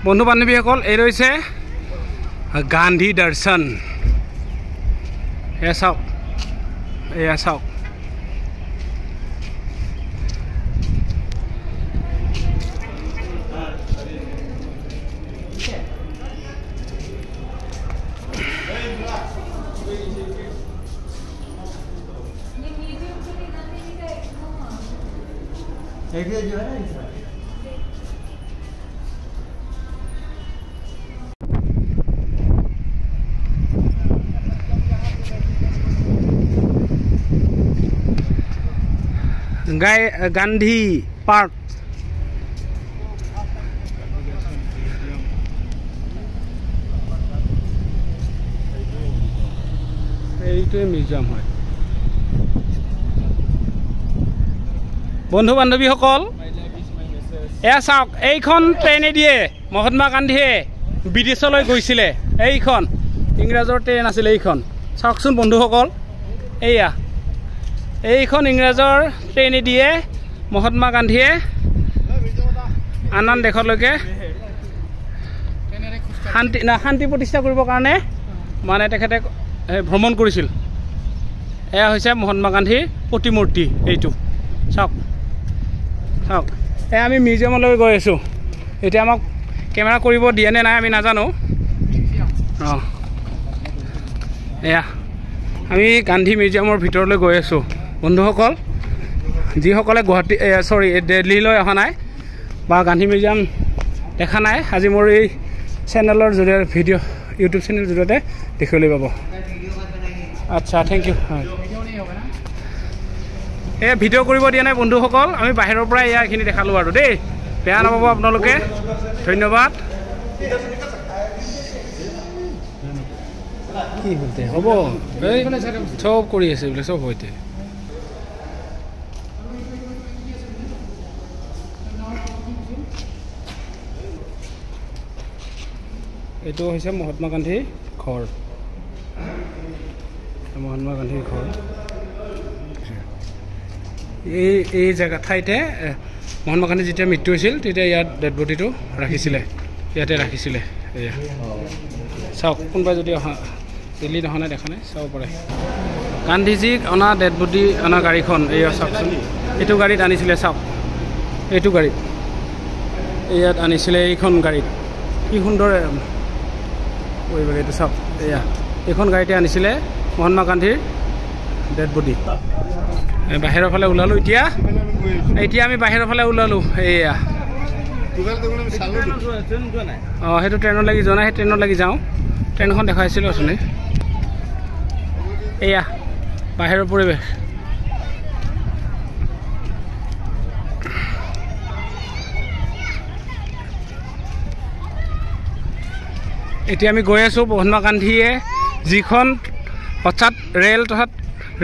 বন্ধু বান্ধৱীসকল এই ৰৈছে গান্ধী দৰ্শন এয়া চাওক গান্ধী পাৰ্ক এইটোৱে মিউজিয়াম হয় বন্ধু বান্ধৱীসকল এয়া চাওক এইখন ট্ৰেইনে দিয়ে মহাত্মা গান্ধীয়ে বিদেশলৈ গৈছিলে এইখন ইংৰাজৰ ট্ৰেইন আছিল এইখন চাওকচোন বন্ধুসকল এইখন ইংৰাজৰ ট্ৰেইনে দিয়ে মহাত্মা গান্ধীয়ে আন দেশলৈকে শান্তি প্ৰতিষ্ঠা কৰিবৰ কাৰণে মানে তেখেতে ভ্ৰমণ কৰিছিল এয়া হৈছে মহাত্মা গান্ধীৰ প্ৰতিমূৰ্তি এইটো চাওক এয়া আমি মিউজিয়ামলৈ গৈ আছোঁ এতিয়া আমাক কেমেৰা কৰিব দিয়ে নে নাই আমি নাজানো এয়া আমি গান্ধী মিউজিয়ামৰ ভিতৰলৈ গৈ আছোঁ বন্ধুসকল যিসকলে গুৱাহাটী দিল্লীলৈ অহা নাই বা গান্ধী মিউজিয়াম দেখা নাই আজি মোৰ এই চেনেলৰ জৰিয়তে ভিডিঅ' ইউটিউব চেনেলৰ জৰিয়তে দেখিবলৈ পাব আচ্ছা থেংক ইউ এই ভিডিঅ' কৰিব দিয়া নাই বন্ধুসকল আমি বাহিৰৰ পৰা এইখিনি দেখালোঁ আৰু দেই বেয়া নাপাব আপোনালোকে ধন্যবাদ কি হতে হ'ব চব কৰি আছে বোলে চব হইতে এইটো হৈছে মহাত্মা গান্ধীৰ ঘৰ এই জেগা ঠাইতে মহাত্মা গান্ধী যেতিয়া মৃত্যু হৈছিল তেতিয়া ইয়াত ডেড বডিটো ইয়াতে ৰাখিছিলে এয়া চাওক কোনোবাই যদি দিল্লীত অহা নাই দেখা নাই চাব পাৰে গান্ধীজীক অনা ডেড বডি অনা গাড়ীখন এয়া চাওকচোন এইটো গাড়ীত আনিছিলে চাওক এইটো গাড়ীত ইয়াত আনিছিলে এইখন গাড়ীত কি সুন্দৰ পৰিৱেশ এইটো চাওক এইখন গাড়ীতে আনিছিলে মহাত্মা গান্ধীৰ ডেড বডি বাহিৰৰ ফালে ওলালোঁ এতিয়া আমি বাহিৰৰ ফালে ওলালোঁ এয়া সেইটো ট্ৰেইনত লাগি যোৱা নাই সেই ট্ৰেইনত লাগি যাওঁ ট্ৰেইনখন দেখাইছিলোঁ অথনি এয়া বাহিৰৰ পৰিৱেশ এতিয়া আমি গৈ আছোঁ মহাত্মা গান্ধীয়ে যিখন অৰ্থাৎ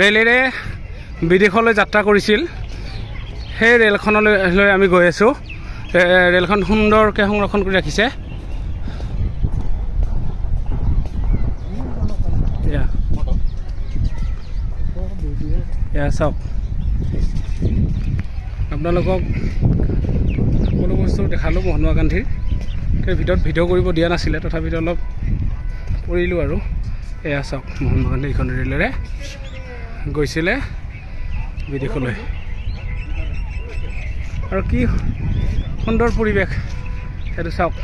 ৰেলেৰে বিদেশলৈ যাত্ৰা কৰিছিল সেই ৰেলখনলৈ আমি গৈ আছোঁ ৰেলখন সুন্দৰকৈ সংৰক্ষণ কৰি ৰাখিছে চাওক আপোনালোকক সকলো বস্তু দেখালোঁ মহাত্মা গান্ধীৰ ভিতৰত ভিডিঅ' কৰিব দিয়া নাছিলে তথাপিতো অলপ কৰিলোঁ আৰু এয়া চাওক মহাত্মা গান্ধী এইখন ৰেলেৰে গৈছিলে বিদেশলৈ আৰু কি সুন্দৰ পৰিৱেশ সেইটো চাওক